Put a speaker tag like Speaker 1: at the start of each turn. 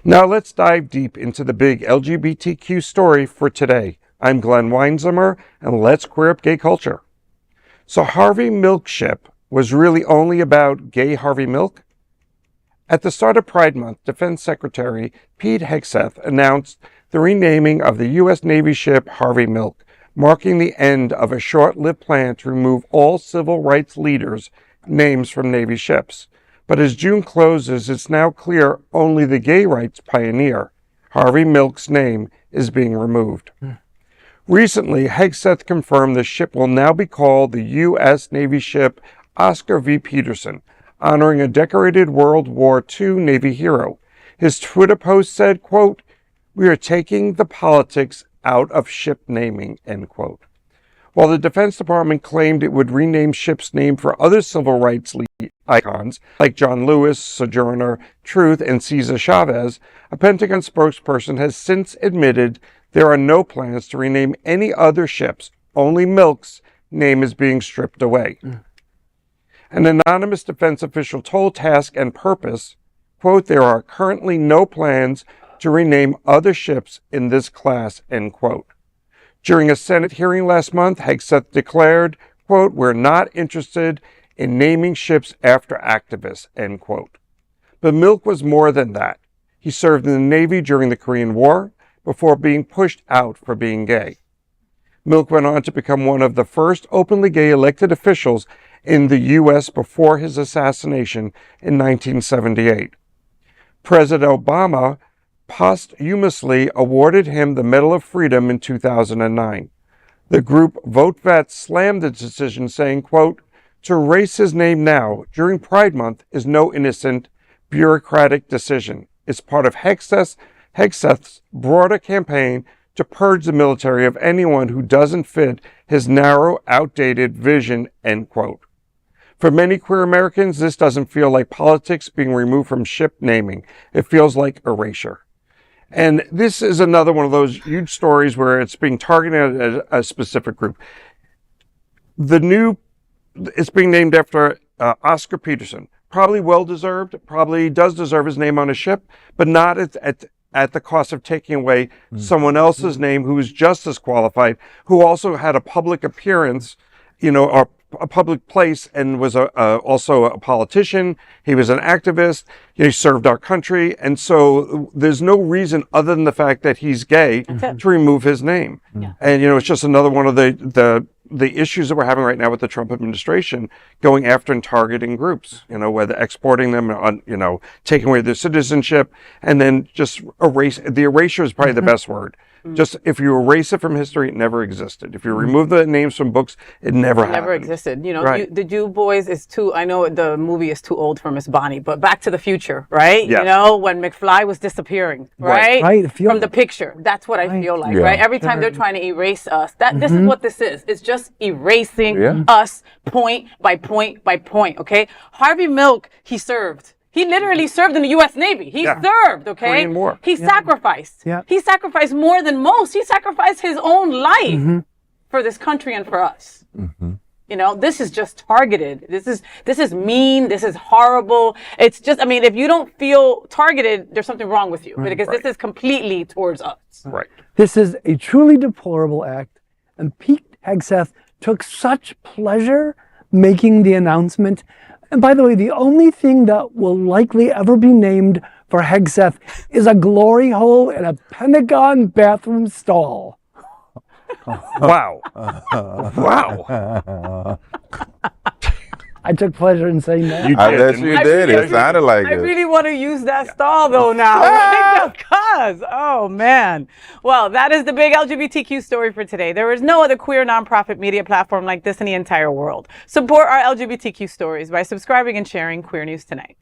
Speaker 1: Now let's dive deep into the big LGBTQ story for today. I'm Glenn Weinzimmer, and let's queer up gay culture. So Harvey Milk ship was really only about gay Harvey Milk? At the start of Pride Month, Defense Secretary Pete Hegseth announced the renaming of the U.S. Navy ship Harvey Milk, marking the end of a short-lived plan to remove all civil rights leaders' names from Navy ships. But as June closes, it's now clear only the gay rights pioneer, Harvey Milk's name, is being removed. Recently, Hegseth confirmed the ship will now be called the U.S. Navy ship Oscar V. Peterson, honoring a decorated World War II Navy hero. His Twitter post said, quote, "We are taking the politics out of ship naming," end quote. While the Defense Department claimed it would rename ships named for other civil rights icons like John Lewis, Sojourner Truth, and Cesar Chavez, a Pentagon spokesperson has since admitted there are no plans to rename any other ships. Only Milk's name is being stripped away. An anonymous defense official told Task and Purpose, quote, "There are currently no plans to rename other ships in this class," end quote. During a Senate hearing last month, Hegseth declared, quote, "We're not interested in naming ships after activists," end quote. But Milk was more than that. He served in the Navy during the Korean War before being pushed out for being gay. Milk went on to become one of the first openly gay elected officials in the U.S. before his assassination in 1978. President Obama posthumously awarded him the Medal of Freedom in 2009. The group Vote Vets slammed the decision, saying, quote, "To erase his name now, during Pride Month, is no innocent, bureaucratic decision. It's part of Hegseth's broader campaign to purge the military of anyone who doesn't fit his narrow, outdated vision," end quote. For many queer Americans, this doesn't feel like politics being removed from ship naming. It feels like erasure. And this is another one of those huge stories where it's being targeted at a specific group. It's being named after Oscar Peterson. Probably well-deserved, probably does deserve his name on a ship, but not at the cost of taking away someone else's name who is just as qualified, who also had a public appearance, or a public place, and was also a politician. He was an activist. He served our country. And so there's no reason other than the fact that he's gay to remove his name. Yeah. And, it's just another one of the issues that we're having right now with the Trump administration going after and targeting groups, whether exporting them on, taking away their citizenship, and then just erasure is probably the best word. Just if you erase it from history, it never existed. If you remove the names from books, it never happened.
Speaker 2: Never existed. Right. The Jew Boys is I know the movie is too old for Miss Bonnie, but Back to the Future, right? Yes. When McFly was disappearing, right? Right. From the picture. That's what I feel like, right? Every time they're trying to erase us, this is what this is. It's just erasing us point by point by point, okay? Harvey Milk, he served. He literally served in the U.S. Navy. He served, okay?
Speaker 1: Korean War.
Speaker 2: He sacrificed. Yeah. He sacrificed more than most. He sacrificed his own life for this country and for us. This is just targeted. This is mean. This is horrible. It's just, if you don't feel targeted, there's something wrong with you. Because this is completely towards us.
Speaker 1: Right.
Speaker 3: This is a truly deplorable act. And Pete Hegseth took such pleasure making the announcement. And by the way, the only thing that will likely ever be named for Hegseth is a glory hole in a Pentagon bathroom stall.
Speaker 1: Wow. Wow.
Speaker 3: I took pleasure in saying that.
Speaker 4: I bet you did. It sounded like it.
Speaker 2: I really want to use that stall though now. Just cause. Oh man. Well, that is the big LGBTQ story for today. There is no other queer nonprofit media platform like this in the entire world. Support our LGBTQ stories by subscribing and sharing Queer News Tonight.